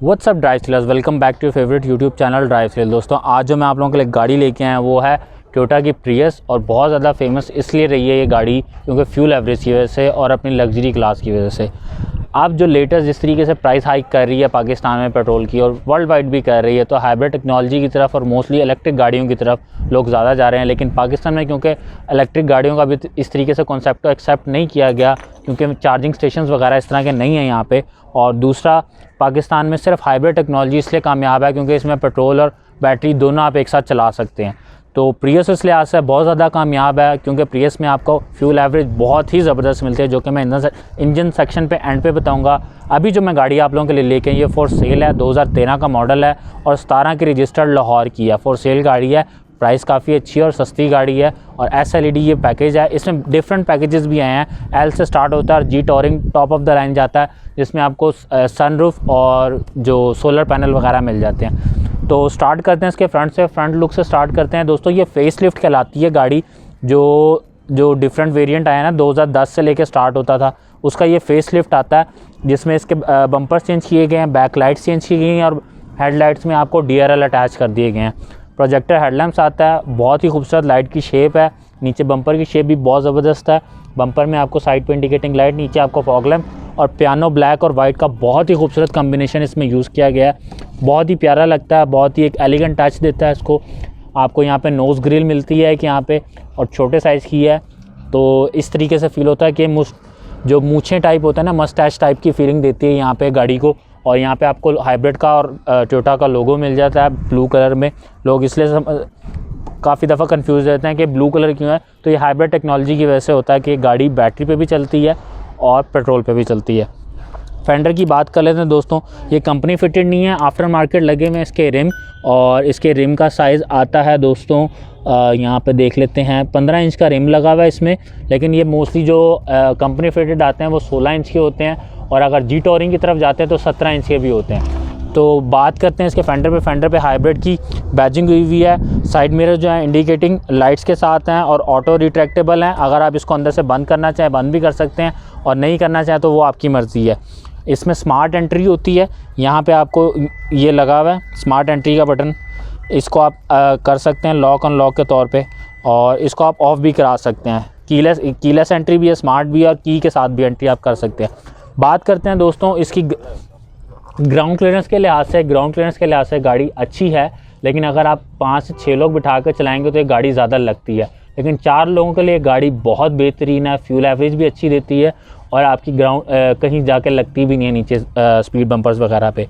What's up drive sellers, welcome back to your favourite YouTube channel drive sell. दोस्तों आज जो मैं आप लोगों के लिए गाड़ी लेके आया वो है टोयोटा की प्रियस। और बहुत ज़्यादा फेमस इसलिए रही है ये गाड़ी क्योंकि फ्यूल एवरेज की वजह से और अपनी लग्जरी क्लास की वजह से। अब जो लेटेस्ट जिस तरीके से प्राइस हाइक कर रही है पाकिस्तान में पेट्रोल की और वर्ल्ड वाइड भी कर रही है, तो हाइब्रिड टेक्नोलॉजी की तरफ और मोस्टली इलेक्ट्रिक गाड़ियों की तरफ लोग ज़्यादा जा रहे हैं। लेकिन पाकिस्तान में क्योंकि इलेक्ट्रिक गाड़ियों का भी इस तरीके से कॉन्सेप्ट को एक्सेप्ट नहीं किया गया क्योंकि चार्जिंग स्टेशंस वगैरह इस तरह के नहीं हैं यहाँ पे। और दूसरा, पाकिस्तान में सिर्फ हाइब्रिड टेक्नोलॉजी इसलिए कामयाब है क्योंकि इसमें पेट्रोल और बैटरी दोनों आप एक साथ चला सकते हैं। तो प्रियस इस लिहाज से बहुत ज़्यादा कामयाब है क्योंकि प्रियस में आपको फ्यूल एवरेज बहुत ही ज़बरदस्त मिलती है, जो कि मैं इंजन सेक्शन पे एंड पे बताऊंगा। अभी जो मैं गाड़ी आप लोगों के लिए लेके ये फॉर सेल है, 2013 का मॉडल है और 17 की रजिस्टर्ड लाहौर की है। फॉर सेल गाड़ी है, प्राइस काफ़ी अच्छी है और सस्ती गाड़ी है। और SLED ये पैकेज है, इसमें डिफरेंट पैकेजेस भी आए हैं। L से स्टार्ट होता है और जी टॉरिंग टॉप ऑफ द लाइन जाता है, जिसमें आपको सनरूफ और जो सोलर पैनल वगैरह मिल जाते हैं। तो स्टार्ट करते हैं इसके फ्रंट से, फ्रंट लुक से स्टार्ट करते हैं। दोस्तों ये फेसलिफ्ट कहलाती है गाड़ी। जो डिफरेंट वेरिएंट आया ना 2010 से लेके स्टार्ट होता था, उसका ये फेसलिफ्ट आता है, जिसमें इसके बम्पर्स चेंज किए गए हैं, बैक लाइट्स चेंज की गई हैं और हेडलाइट्स में आपको DRL अटैच कर दिए गए हैं। प्रोजेक्टर हेडलैम्प्स आता है, बहुत ही खूबसूरत लाइट की शेप है। नीचे बम्पर की शेप भी बहुत ज़बरदस्त है। बम्पर में आपको साइड पे इंडिकेटिंग लाइट, नीचे आपको फॉग लैम्प और पियानो ब्लैक और वाइट का बहुत ही खूबसूरत कॉम्बिनेशन इसमें यूज़ किया गया है। बहुत ही प्यारा लगता है, बहुत ही एक एलिगेंट टच देता है इसको। आपको यहाँ पे नोज़ ग्रिल मिलती है कि यहाँ पे, और छोटे साइज़ की है, तो इस तरीके से फील होता है कि जो मूछें टाइप होता है ना, मस्टैच टाइप की फीलिंग देती है यहाँ पे गाड़ी को। और यहाँ पे आपको हाइब्रिड का और टोयोटा का लोगो मिल जाता है ब्लू कलर में। लोग इसलिए काफ़ी दफ़ा कंफ्यूज रहते हैं कि ब्लू कलर क्यों है, तो ये हाइब्रिड टेक्नोलॉजी की वजह से होता है कि गाड़ी बैटरी पे भी चलती है और पेट्रोल पे भी चलती है। फेंडर की बात कर लेते हैं दोस्तों, ये कंपनी फिटेड नहीं है, आफ्टर मार्केट लगे हुए इसके रिम। और इसके रिम का साइज़ आता है दोस्तों, यहाँ पे देख लेते हैं, 15 इंच का रिम लगा हुआ है इसमें। लेकिन ये मोस्टली जो कंपनी फिटेड आते हैं वो 16 इंच के होते हैं, और अगर जी टॉरिंग की तरफ जाते हैं तो 17 इंच के भी होते हैं। तो बात करते हैं इसके फेंडर पे हाइब्रिड की बैजिंग हुई हुई है। साइड मिरर जो है इंडिकेटिंग लाइट्स के साथ हैं और ऑटो रिट्रैक्टेबल हैं। अगर आप इसको अंदर से बंद करना चाहें बंद भी कर सकते हैं, और नहीं करना चाहें तो वो आपकी मर्ज़ी है। इसमें स्मार्ट एंट्री होती है, यहाँ पे आपको ये लगा हुआ है स्मार्ट एंट्री का बटन, इसको आप कर सकते हैं लॉक अनलॉक के तौर पे, और इसको आप ऑफ़ भी करा सकते हैं। कीलेस एंट्री भी है, स्मार्ट भी है, और की के साथ भी एंट्री आप कर सकते हैं। बात करते हैं दोस्तों इसकी ग्राउंड क्लियरेंस के लिहाज से गाड़ी अच्छी है। लेकिन अगर आप 5 से 6 लोग बिठा कर चलाएँगे तो ये गाड़ी ज़्यादा लगती है। लेकिन 4 लोगों के लिए गाड़ी बहुत बेहतरीन है, फ्यूल एवरेज भी अच्छी देती है और आपकी ग्राउंड कहीं जाके लगती भी नहीं है नीचे स्पीड बम्पर्स वगैरह पे।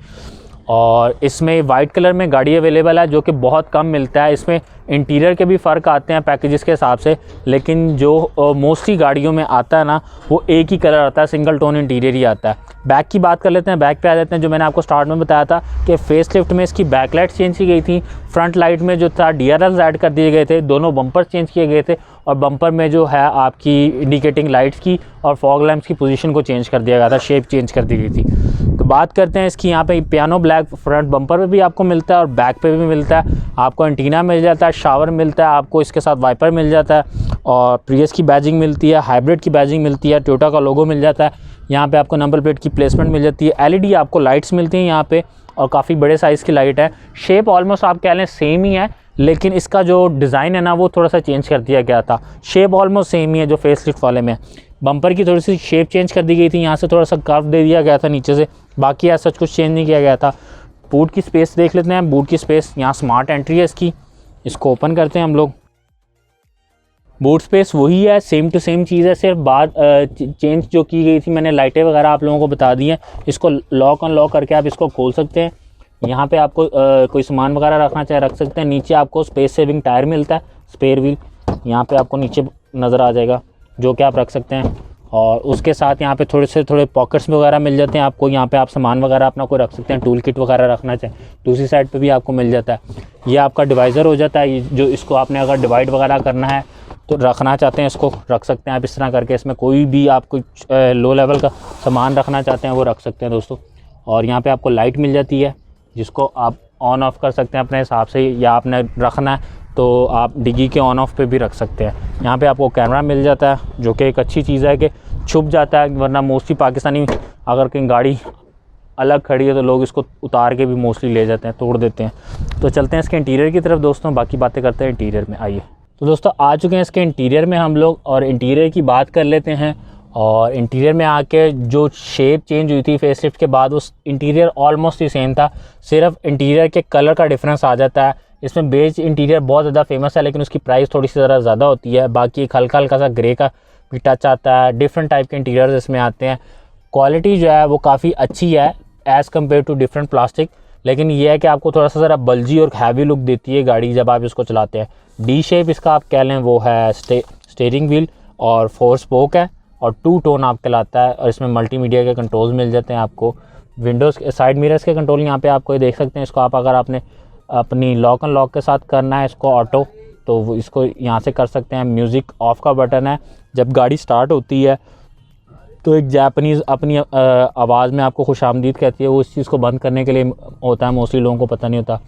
और इसमें वाइट कलर में गाड़ी अवेलेबल है, जो कि बहुत कम मिलता है। इसमें इंटीरियर के भी फ़र्क आते हैं पैकेजेस के हिसाब से, लेकिन जो मोस्टली गाड़ियों में आता है ना वो एक ही कलर आता है, सिंगल टोन इंटीरियर ही आता है। बैक की बात कर लेते हैं, बैक पे आ जाते हैं। जो मैंने आपको स्टार्ट में बताया था कि फेसलिफ्ट में इसकी बैक लाइट चेंज की गई थी, फ्रंट लाइट में जो था DRL ऐड कर दिए गए थे, दोनों बम्पर चेंज किए गए थे, और बम्पर में जो है आपकी इंडिकेटिंग लाइट्स की और फॉग लैम्प्स की पोजीशन को चेंज कर दिया गया था, शेप चेंज कर दी गई थी। तो बात करते हैं इसकी, यहाँ पे पियानो ब्लैक फ्रंट बम्पर पे भी आपको मिलता है और बैक पे भी मिलता है। आपको एंटीना मिल जाता है, शावर मिलता है, आपको इसके साथ वाइपर मिल जाता है, और प्रियस की बैजिंग मिलती है, हाइब्रिड की बैजिंग मिलती है, टोयोटा का लोगो मिल जाता है। यहाँ पे आपको नंबर प्लेट की प्लेसमेंट मिल जाती है। LED आपको लाइट्स मिलती हैं यहाँ पे, और काफ़ी बड़े साइज़ की लाइट है। शेप ऑलमोस्ट आप कह लें सेम ही है, लेकिन इसका जो डिज़ाइन है ना वो थोड़ा सा चेंज कर दिया गया था। शेप ऑलमोस्ट सेम ही है जो फेसलिफ्ट वाले में। बम्पर की थोड़ी सी शेप चेंज कर दी गई थी, यहाँ से थोड़ा सा कर्व दे दिया गया था नीचे से, बाकी ऐसा कुछ चेंज नहीं किया गया था। बूट की स्पेस देख लेते हैं। बूट की स्पेस, यहाँ स्मार्ट एंट्री है इसकी, इसको ओपन करते हैं हम लोग। बूट स्पेस वही है, सेम टू सेम चीज़ है, सिर्फ बात चेंज जो की गई थी, मैंने लाइटें वगैरह आप लोगों को बता दी हैं। इसको लॉक अनलॉक करके आप इसको खोल सकते हैं। यहाँ पे आपको कोई सामान वगैरह रखना चाहे रख सकते हैं। नीचे आपको स्पेस सेविंग टायर मिलता है, स्पेयर व्हील यहाँ पे आपको नीचे नज़र आ जाएगा, जो कि आप रख सकते हैं। और उसके साथ यहाँ पे थोड़े पॉकेट्स वगैरह मिल जाते हैं आपको, यहाँ पे आप सामान वगैरह अपना कोई रख सकते हैं, टूल किट वगैरह रखना चाहें। दूसरी साइड पे भी आपको मिल जाता है। ये आपका डिवाइज़र हो जाता है, जो इसको आपने अगर डिवाइड वगैरह करना है तो रखना चाहते हैं इसको रख सकते हैं आप इस तरह करके। इसमें कोई भी आप कुछ लो लेवल का सामान रखना चाहते हैं वो रख सकते हैं दोस्तों। और यहाँ पे आपको लाइट मिल जाती है, जिसको आप ऑन ऑफ़ कर सकते हैं अपने हिसाब से, या आपने रखना है तो आप डिग्गी के ऑन ऑफ पे भी रख सकते हैं। यहाँ पे आपको कैमरा मिल जाता है, जो कि एक अच्छी चीज़ है कि छुप जाता है, वरना मोस्टली पाकिस्तानी अगर कहीं गाड़ी अलग खड़ी है तो लोग इसको उतार के भी मोस्टली ले जाते हैं, तोड़ देते हैं। तो चलते हैं इसके इंटीरियर की तरफ दोस्तों, बाकी बातें करते हैं इंटीरियर में। आइए तो दोस्तों आ चुके हैं इसके इंटीरियर में हम लोग, और इंटीरियर की बात कर लेते हैं। और इंटीरियर में आके जो शेप चेंज हुई थी फेसलिफ्ट के बाद, उस इंटीरियर ऑलमोस्ट ही सेम था, सिर्फ इंटीरियर के कलर का डिफरेंस आ जाता है। इसमें बेज इंटीरियर बहुत ज़्यादा फेमस है, लेकिन उसकी प्राइस थोड़ी सी ज़रा ज़्यादा होती है। बाकी एक हल्का हल्का सा ग्रे का भी टच आता है, डिफरेंट टाइप के इंटीरियर्स इसमें आते हैं। क्वालिटी जो है वो काफ़ी अच्छी है as compared to different plastic, लेकिन ये है कि आपको थोड़ा सा ज़रा बल्जी और हैवी लुक देती है गाड़ी जब आप इसको चलाते हैं। डी शेप इसका आप कह लें वो है स्टीयरिंग व्हील, और 4 स्पोक है, और 2 टोन आपके लाता है। और इसमें मल्टीमीडिया के कंट्रोल्स मिल जाते हैं आपको। विंडोज़ साइड मिरर्स के कंट्रोल यहाँ पे आपको ये देख सकते हैं। इसको आप अगर आपने अपनी लॉक एंड लॉक के साथ करना है इसको ऑटो, तो वो इसको यहाँ से कर सकते हैं। म्यूज़िक ऑफ का बटन है, जब गाड़ी स्टार्ट होती है तो एक जापानीज़ अपनी आवाज़ में आपको खुशामदीद कहती है, वो इस चीज़ को बंद करने के लिए होता है, मोस्टली लोगों को पता नहीं होता।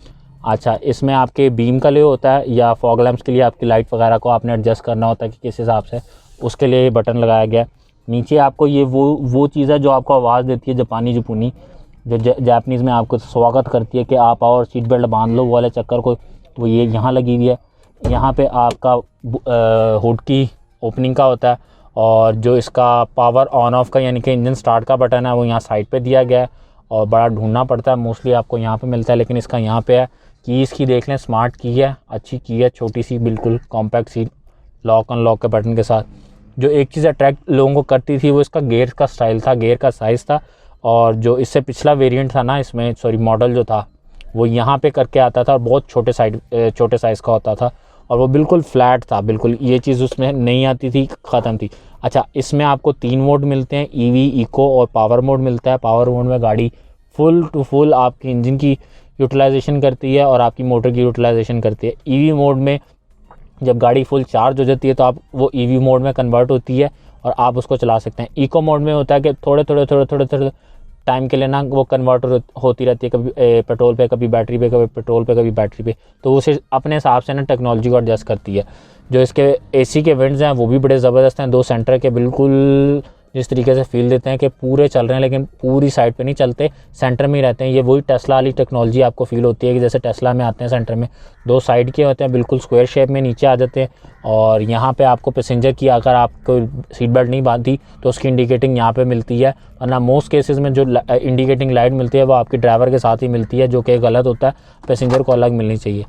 अच्छा, इसमें आपके बीम का लिए होता है, या फॉग लैंप्स के लिए आपकी लाइट वगैरह को आपने एडजस्ट करना होता है कि किस हिसाब से, उसके लिए बटन लगाया गया। नीचे आपको ये वो चीज़ है जो आपको आवाज़ देती है, जापानी जुपूनी, जो जापानीज़ में आपको स्वागत करती है कि आप आओ और सीट बेल्ट बांध लो वाले चक्कर को, तो ये यहाँ लगी हुई है। यहाँ पे आपका हुड की ओपनिंग का होता है, और जो इसका पावर ऑन ऑफ का यानी कि इंजन स्टार्ट का बटन है वो यहाँ साइड पे दिया गया है, और बड़ा ढूंढना पड़ता है, मोस्टली आपको यहाँ पे मिलता है, लेकिन इसका यहाँ पे है। की इसकी देख लें, स्मार्ट की है, अच्छी की है, छोटी सी बिल्कुल कॉम्पैक्ट सी, लॉक अनलॉक के बटन के साथ। जो एक चीज़ अट्रैक्ट लोगों को करती थी वो इसका गेयर का स्टाइल था, गेयर का साइज़ था। और जो इससे पिछला वेरिएंट था ना इसमें, सॉरी मॉडल जो था, वो यहाँ पे करके आता था और बहुत छोटे साइज़ का होता था, और वो बिल्कुल फ्लैट था, बिल्कुल ये चीज़ उसमें नहीं आती थी, ख़त्म थी। अच्छा, इसमें आपको 3 मोड मिलते हैं, ईवी, इको और पावर मोड मिलता है। पावर मोड में गाड़ी फुल टू फुल आपकी इंजन की यूटिलाइजेशन करती है और आपकी मोटर की यूटिलाइजेशन करती है। ईवी मोड में जब गाड़ी फुल चार्ज हो जाती है तो आप वो ईवी मोड में कन्वर्ट होती है और आप उसको चला सकते हैं। इको मोड में होता है कि थोड़े टाइम के लिए ना वो कन्वर्ट होती रहती है, कभी पेट्रोल पे, कभी बैटरी पे, कभी पेट्रोल पे, कभी बैटरी पे, तो उसे अपने हिसाब से ना टेक्नोलॉजी को एडजस्ट करती है। जो इसके एसी के वेंट्स हैं वो भी बड़े ज़बरदस्त हैं, 2 सेंटर के, बिल्कुल जिस तरीके से फील देते हैं कि पूरे चल रहे हैं, लेकिन पूरी साइड पे नहीं चलते, सेंटर में ही रहते हैं। ये वही टेस्ला वाली टेक्नोलॉजी आपको फील होती है कि जैसे टेस्ला में आते हैं सेंटर में, 2 साइड के होते हैं, बिल्कुल स्क्वायर शेप में नीचे आ जाते हैं। और यहाँ पे आपको पैसेंजर की अगर आपको सीट बेल्ट नहीं बांधी तो उसकी इंडिकेटिंग यहाँ पे मिलती है, वरना मोस्ट केसेस में जो इंडिकेटिंग लाइट मिलती है वो आपकी ड्राइवर के साथ ही मिलती है, जो कि गलत होता है, पैसेंजर को अलग मिलनी चाहिए।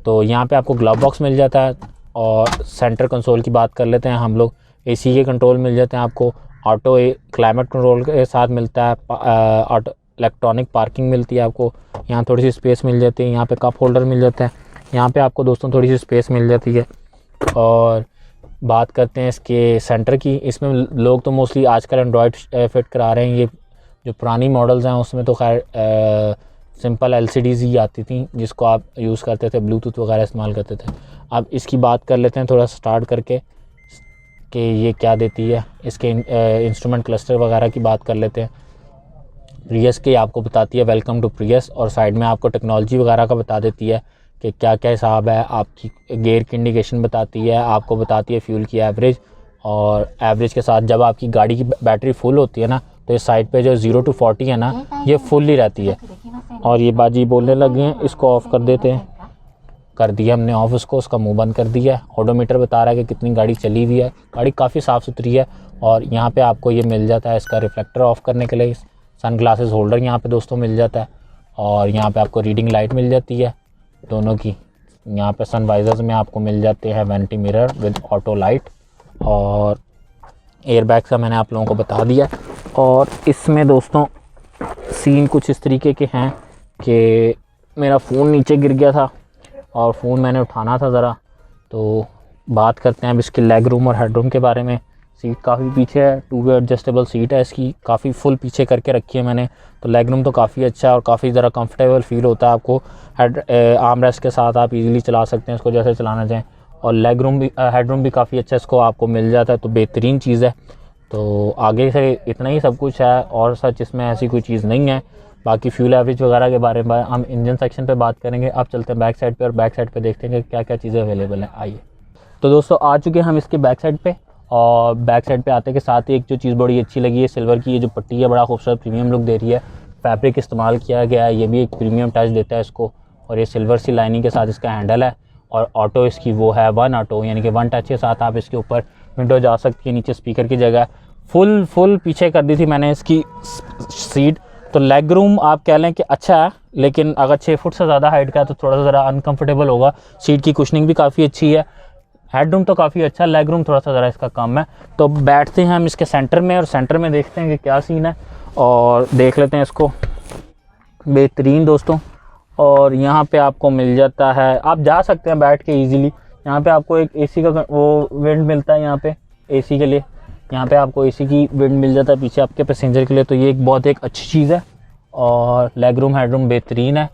तो यहाँ पे आपको ग्लव बॉक्स मिल जाता है। और सेंटर कंसोल की बात कर लेते हैं हम लोग, एसी के कंट्रोल मिल जाते हैं आपको, ऑटो क्लाइमेट कंट्रोल के साथ मिलता है, ऑटो इलेक्ट्रॉनिक पार्किंग मिलती है आपको, यहाँ थोड़ी सी स्पेस मिल जाती है, यहाँ पे कप होल्डर मिल जाता है, यहाँ पे आपको दोस्तों थोड़ी सी स्पेस मिल जाती है। और बात करते हैं इसके सेंटर की, इसमें लोग तो मोस्टली आजकल एंड्रॉयड फिट करा रहे हैं। ये जो पुरानी मॉडल्स हैं उसमें तो खैर सिंपल LCDs ही आती थी जिसको आप यूज़ करते थे, ब्लूटूथ वगैरह इस्तेमाल करते थे। अब इसकी बात कर लेते हैं थोड़ा स्टार्ट करके कि ये क्या देती है। इसके इंस्ट्रूमेंट क्लस्टर वगैरह की बात कर लेते हैं। प्रियस की आपको बताती है वेलकम टू प्रियस, और साइड में आपको टेक्नोलॉजी वगैरह का बता देती है कि क्या क्या हिसाब है। आपकी गियर की इंडिकेशन बताती है, आपको बताती है फ्यूल की एवरेज, और एवरेज के साथ जब आपकी गाड़ी की बैटरी फुल होती है ना तो इस साइड पे जो 0 to 40 है ना ये फुल ही रहती है। और ये बाजी बोलने लगे हैं, इसको ऑफ़ कर देते हैं। कर दिया हमने ऑफ उसको, उसका मुंह बंद कर दिया। ऑडोमीटर बता रहा है कि कितनी गाड़ी चली हुई है, गाड़ी काफ़ी साफ़ सुथरी है। और यहाँ पे आपको ये मिल जाता है इसका रिफ्लेक्टर ऑफ करने के लिए, सन ग्लासेस होल्डर यहाँ पे दोस्तों मिल जाता है। और यहाँ पे आपको रीडिंग लाइट मिल जाती है दोनों की। यहाँ पे सन वाइजर्स में आपको मिल जाते हैं vanity mirror with auto light, और एयरबैग का मैंने आप लोगों को बता दिया। और इसमें दोस्तों सीन कुछ इस तरीके के हैं कि मेरा फ़ोन नीचे गिर गया था और फ़ोन मैंने उठाना था ज़रा, तो बात करते हैं अब इसके लेग रूम और हेड रूम के बारे में। सीट काफ़ी पीछे है, 2 वे एडजस्टेबल सीट है इसकी, काफ़ी फुल पीछे करके रखी है मैंने। तो लेग रूम तो काफ़ी अच्छा है और काफ़ी ज़रा कंफर्टेबल फील होता है आपको। आर्म रेस्ट के साथ आप इजीली चला सकते हैं इसको जैसे चलाना चाहें। और लेग रूम भी, हेड रूम भी काफ़ी अच्छा इसको आपको मिल जाता है, तो बेहतरीन चीज़ है। तो आगे से इतना ही सब कुछ है, और सच इसमें ऐसी कोई चीज़ नहीं है। बाकी फ्यूल एवरेज वगैरह के बारे में हम इंजन सेक्शन पे बात करेंगे। अब चलते हैं बैक साइड पे, और बैक साइड पे देखते हैं कि क्या क्या चीज़ें अवेलेबल हैं। आइए तो दोस्तों आ चुके हैं हम इसके बैक साइड पे, और बैक साइड पे आते के साथ ही एक जो चीज़ बड़ी अच्छी लगी है, सिल्वर की ये जो पट्टी है, बड़ा खूबसूरत प्रीमियम लुक दे रही है। फैब्रिक इस्तेमाल किया गया है, ये भी एक प्रीमियम टच देता है इसको। और ये सिल्वर सी लाइनिंग के साथ इसका हैंडल है और ऑटो इसकी वो है 1 ऑटो, यानी कि 1 टच के साथ आप इसके ऊपर विंडो जा सकती है। नीचे स्पीकर की जगह फुल पीछे कर दी थी मैंने इसकी सीट। तो लेग रूम आप कह लें कि अच्छा है, लेकिन अगर 6 फुट से ज़्यादा हाइट का है तो थोड़ा सा ज़रा अनकंफर्टेबल होगा। सीट की कुशनिंग भी काफ़ी अच्छी है। हेड रूम तो काफ़ी अच्छा, लेग रूम थोड़ा सा ज़रा इसका कम है। तो बैठते हैं हम इसके सेंटर में और सेंटर में देखते हैं कि क्या सीन है और देख लेते हैं इसको। बेहतरीन दोस्तों, और यहाँ पे आपको मिल जाता है, आप जा सकते हैं बैठ के इजीली। यहाँ पे आपको एक एसी का वो विंड मिलता है, यहाँ पे एसी के लिए यहाँ पे आपको एसी की विंड मिल जाता है पीछे आपके पैसेंजर के लिए। तो ये एक बहुत एक अच्छी चीज़ है। और लेग रूम हेड रूम बेहतरीन है।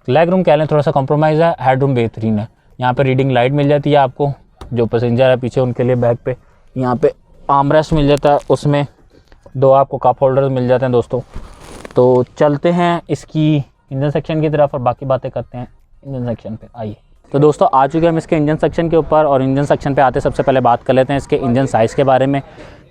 लेग रूम कह लें थोड़ा सा कॉम्प्रोमाइज़ है, हेड रूम बेहतरीन है। यहाँ पे रीडिंग लाइट मिल जाती है आपको, जो पैसेंजर है पीछे उनके लिए बैक पे। यहाँ पे आर्मरेस्ट मिल जाता है, उसमें 2 आपको कप होल्डर्स मिल जाते हैं दोस्तों। तो चलते हैं इसकी इंजन सेक्शन की तरफ और बाकी बातें करते हैं इंजन सेक्शन पे। आइए तो दोस्तों आ चुके हैं हम इसके इंजन सेक्शन के ऊपर। और इंजन सेक्शन पे आते सबसे पहले बात कर लेते हैं इसके इंजन साइज़ के बारे में।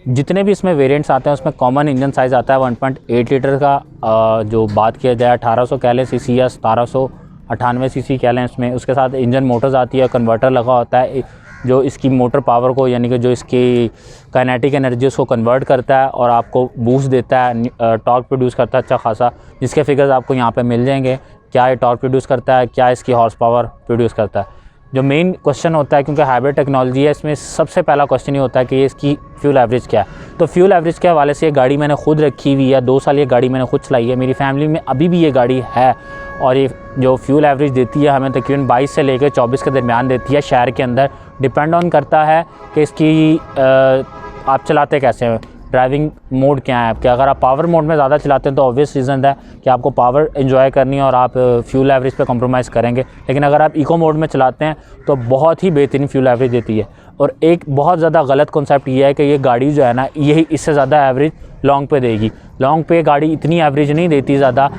जितने भी इसमें वेरिएंट्स आते हैं उसमें कॉमन इंजन साइज़ आता है 1.8 लीटर का। जो बात किया जाए 1800 कह लें सीसी या 1798 सीसी कह लें इसमें। उसके साथ इंजन मोटर्स आती है, कन्वर्टर लगा होता है जो इसकी मोटर पावर को, यानी कि जो इसकी काइनेटिक एनर्जी उसको कन्वर्ट करता है और आपको बूस्ट देता है, टॉर्क प्रोड्यूस करता है अच्छा खासा, जिसके फिगर्स आपको यहाँ पे मिल जाएंगे। क्या ये टॉर्क प्रोड्यूस करता है, क्या इसकी हॉर्स पावर प्रोड्यूस करता है। जो मेन क्वेश्चन होता है, क्योंकि हाइब्रिड टेक्नोलॉजी है, इसमें सबसे पहला क्वेश्चन ये होता है कि ये इसकी फ्यूल एवरेज क्या है। तो फ्यूल एवरेज के हवाले से ये गाड़ी मैंने खुद रखी हुई है, 2 साल ये गाड़ी मैंने खुद चलाई है। मेरी फैमिली में अभी भी ये गाड़ी है और ये जो फ्यूल एवरेज देती है हमें तकरीबन 22 से लेकर 24 के दरमियान देती है शहर के अंदर। डिपेंड ऑन करता है कि इसकी आप चलाते कैसे हैं, ड्राइविंग मोड क्या है आपके। अगर आप पावर मोड में ज़्यादा चलाते हैं तो ऑब्वियस रीज़न है कि आपको पावर एंजॉय करनी है और आप फ्यूल एवरेज पे कॉम्प्रोमाइज़ करेंगे। लेकिन अगर आप इको मोड में चलाते हैं तो बहुत ही बेहतरीन फ्यूल एवरेज देती है। और एक बहुत ज़्यादा गलत कॉन्सेप्ट ये है कि ये गाड़ी जो है ना, यही इससे ज़्यादा एवरेज लॉन्ग पे देगी। लॉन्ग पे गाड़ी इतनी एवरेज नहीं देती ज़्यादा।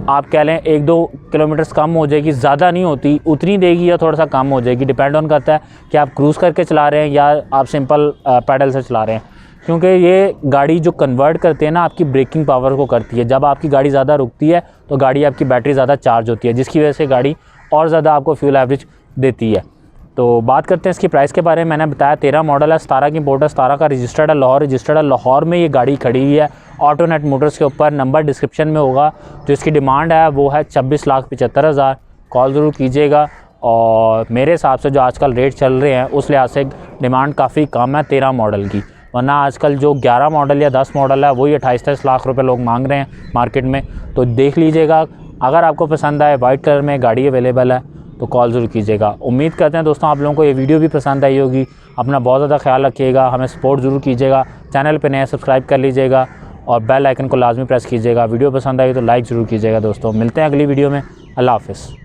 आप कह लें 1-2 किलोमीटर्स कम हो जाएगी, ज़्यादा नहीं होती, उतनी देगी या थोड़ा सा कम हो जाएगी। डिपेंड ऑन करता है कि आप क्रूज़ करके चला रहे हैं या आप सिंपल पैडल से चला रहे हैं। क्योंकि ये गाड़ी जो कन्वर्ट करते हैं ना, आपकी ब्रेकिंग पावर को करती है। जब आपकी गाड़ी ज़्यादा रुकती है तो गाड़ी आपकी बैटरी ज़्यादा चार्ज होती है, जिसकी वजह से गाड़ी और ज़्यादा आपको फ्यूल एवरेज देती है। तो बात करते हैं इसकी प्राइस के बारे में। मैंने बताया 13 मॉडल है, 17 की इंपोर्ट है, 17 का रजिस्टर्ड है, लाहौर रजिस्टर्ड है। लाहौर में ये गाड़ी खड़ी हुई है ऑटोनेट मोटर्स के ऊपर। नंबर डिस्क्रिप्शन में होगा। जो इसकी डिमांड है वो है 26,75,000। कॉल ज़रूर कीजिएगा। और मेरे हिसाब से जो आजकल रेट चल रहे हैं उस लिहाज से डिमांड काफ़ी कम है 13 मॉडल की, वरना आजकल जो 11 मॉडल या 10 मॉडल है वही 28-30 लाख रुपए लोग मांग रहे हैं मार्केट में। तो देख लीजिएगा, अगर आपको पसंद आए, वाइट कलर में गाड़ी अवेलेबल है तो कॉल ज़रूर कीजिएगा। उम्मीद करते हैं दोस्तों आप लोगों को ये वीडियो भी पसंद आई होगी। अपना बहुत ज़्यादा ख्याल रखिएगा, हमें सपोर्ट ज़रूर कीजिएगा। चैनल पे नए सब्सक्राइब कर लीजिएगा और बेल आइकन को लाजमी प्रेस कीजिएगा। वीडियो पसंद आई तो लाइक ज़रूर कीजिएगा दोस्तों। मिलते हैं अगली वीडियो में। अल्लाह हाफ़िज़।